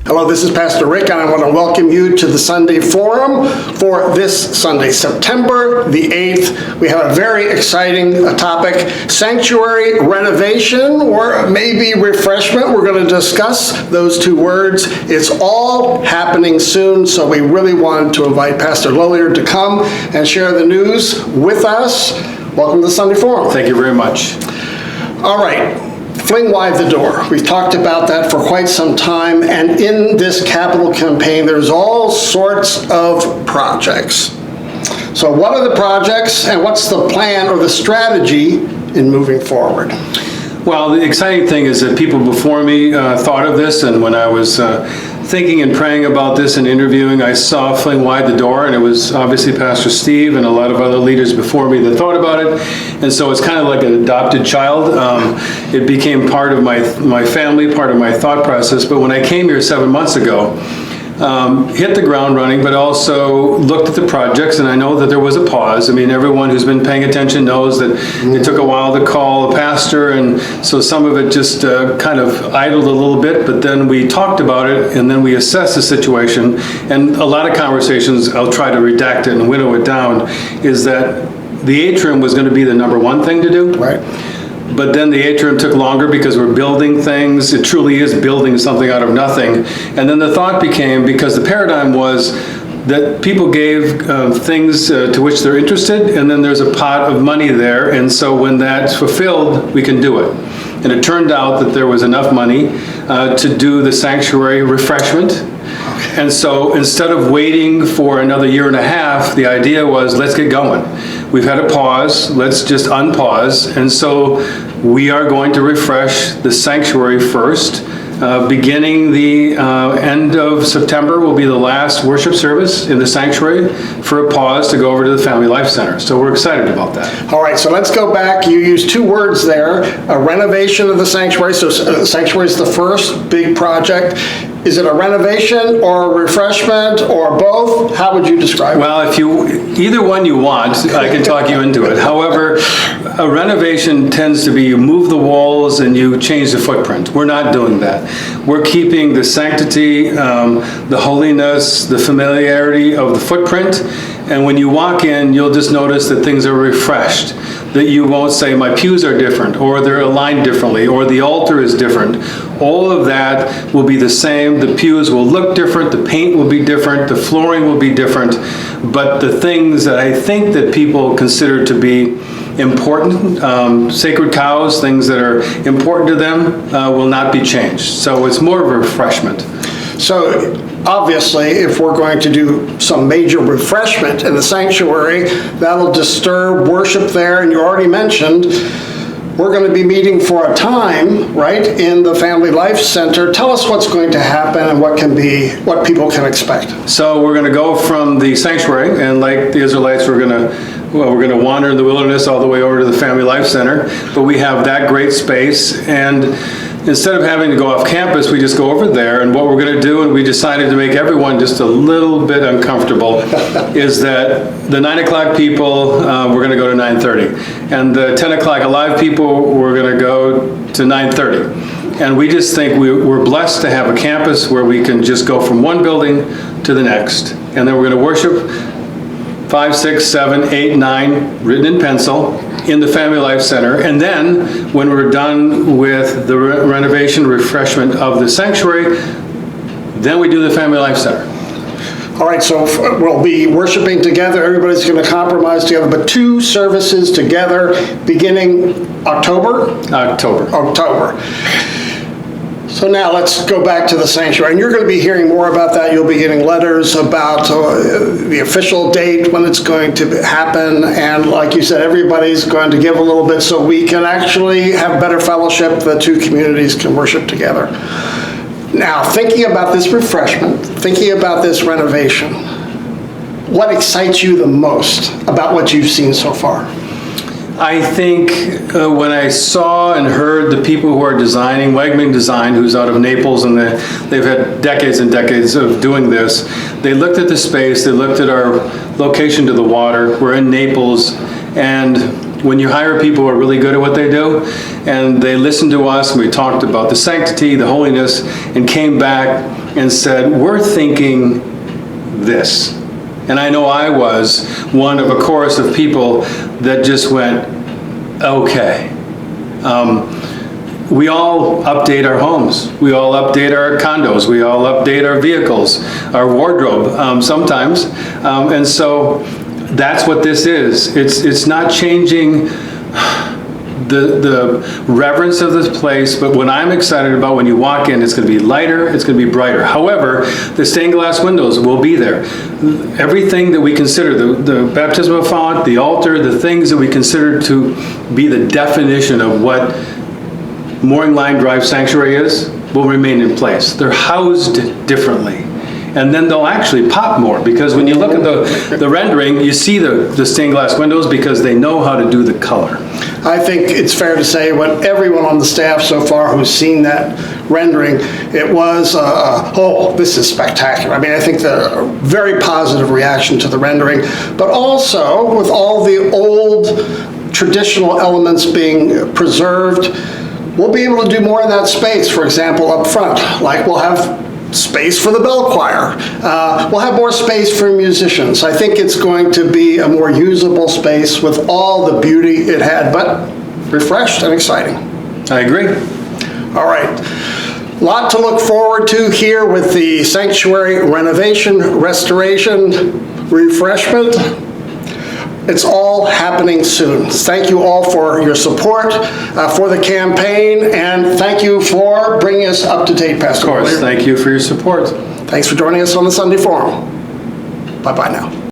Hello, this is Pastor Rick, and I want to welcome you to the Sunday Forum for this Sunday, September the 8th. We have a very exciting topic, sanctuary renovation, or maybe refreshment. We're going to discuss those two words. It's all happening soon, so we really want to invite Pastor Lillejord to come and share the news with us. Welcome to the Sunday Forum. Thank you very much. All right. Fling wide the door. We've talked about that for quite some time, and in this capital campaign, there's all sorts of projects. So what are the projects, and what's the plan or the strategy in moving forward? Well, the exciting thing is that people before me thought of this, and when I was thinking and praying about this and interviewing, I saw Fling wide the door, and it was obviously Pastor Steve and a lot of other leaders before me that thought about it, and so it's kind of like an adopted child. It became part of my family, part of my thought process, but when I came here 7 months ago, hit the ground running, but also looked at the projects, and I know that there was a pause. I mean, everyone who's been paying attention knows that it took a while to call a pastor, and so some of it just kind of idled a little bit, but then we talked about it, and then we assessed the situation, and a lot of conversations, I'll try to redact it and winnow it down, is that the atrium was going to be the number one thing to do. Right. But then the atrium took longer because we're building things. It truly is building something out of nothing. And then the thought became, because the paradigm was that people gave things to which they're interested, and then there's a pot of money there. And so when that's fulfilled, we can do it. And it turned out that there was enough money to do the sanctuary refreshment. And so instead of waiting for another year and a half, the idea was, let's get going. We've had a pause, let's just unpause. And so we are going to refresh the sanctuary first. Beginning the end of September will be the last worship service in the sanctuary for a pause to go over to the Family Life Center. So we're excited about that. All right, so let's go back. You used two words there, a renovation of the sanctuary. So the sanctuary is the first big project. Is it a renovation or a refreshment or both? How would you describe it? Well, if either one you want, I can talk you into it. However, a renovation tends to be you move the walls and you change the footprint. We're not doing that. We're keeping the sanctity, the holiness, the familiarity of the footprint. And when you walk in, you'll just notice that things are refreshed. That you won't say, my pews are different, or they're aligned differently, or the altar is different. All of that will be the same. The pews will look different, the paint will be different, the flooring will be different. But the things that I think that people consider to be important, sacred cows, things that are important to them, will not be changed. So it's more of a refreshment. So obviously, if we're going to do some major refreshment in the sanctuary, that'll disturb worship there. And you already mentioned we're going to be meeting for a time, right, in the Family Life Center. Tell us what's going to happen and what people can expect. So we're going to go from the sanctuary, and like the Israelites, we're going to wander in the wilderness all the way over to the Family Life Center. But we have that great space, and instead of having to go off campus, we just go over there, and what we're going to do, and we decided to make everyone just a little bit uncomfortable, is that the 9 o'clock people, we're going to go to 9:30, and the 10 o'clock alive people, we're going to go to 9:30. And we just think we're blessed to have a campus where we can just go from one building to the next, and then we're going to worship 5, 6, 7, 8, 9, written in pencil, in the Family Life Center. And then when we're done with the renovation refreshment of the sanctuary, then we do the Family Life Center. All right, so we'll be worshiping together. Everybody's going to compromise together, but two services together beginning October? October. So now let's go back to the sanctuary. And you're going to be hearing more about that. You'll be getting letters about the official date, when it's going to happen. And like you said, everybody's going to give a little bit so we can actually have better fellowship. The two communities can worship together. Now, thinking about this refreshment, thinking about this renovation, what excites you the most about what you've seen so far? I think when I saw and heard the people who are designing, Wegman Design, who's out of Naples, and they've had decades and decades of doing this, they looked at the space, they looked at our location to the water. We're in Naples, and when you hire people who are really good at what they do, and they listened to us, and we talked about the sanctity, the holiness, and came back and said, we're thinking this. And I know I was one of a chorus of people that just went, okay. We all update our homes. We all update our condos. We all update our vehicles, our wardrobe sometimes. And so that's what this is. It's not changing the reverence of this place, but what I'm excited about when you walk in, it's going to be lighter, it's going to be brighter. However, the stained glass windows will be there. Everything that we consider, the baptismal font, the altar, the things that we consider to be the definition of what Mooring Line Drive Sanctuary is, will remain in place. They're housed differently. And then they'll actually pop more, because when you look at the rendering, you see the stained glass windows because they know how to do the color. I think it's fair to say what everyone on the staff so far who's seen that rendering, it was, oh, this is spectacular. I mean, I think the very positive reaction to the rendering, but also with all the old traditional elements being preserved, we'll be able to do more in that space. For example, up front, like we'll have space for the bell choir. We'll have more space for musicians. I think it's going to be a more usable space with all the beauty it had, but refreshed and exciting. I agree. All right. A lot to look forward to here with the sanctuary renovation, restoration, refreshment. It's all happening soon. Thank you all for your support for the campaign, and thank you for bringing us up to date, Pastor. Of course, thank you for your support. Thanks for joining us on the Sunday Forum. Bye-bye now.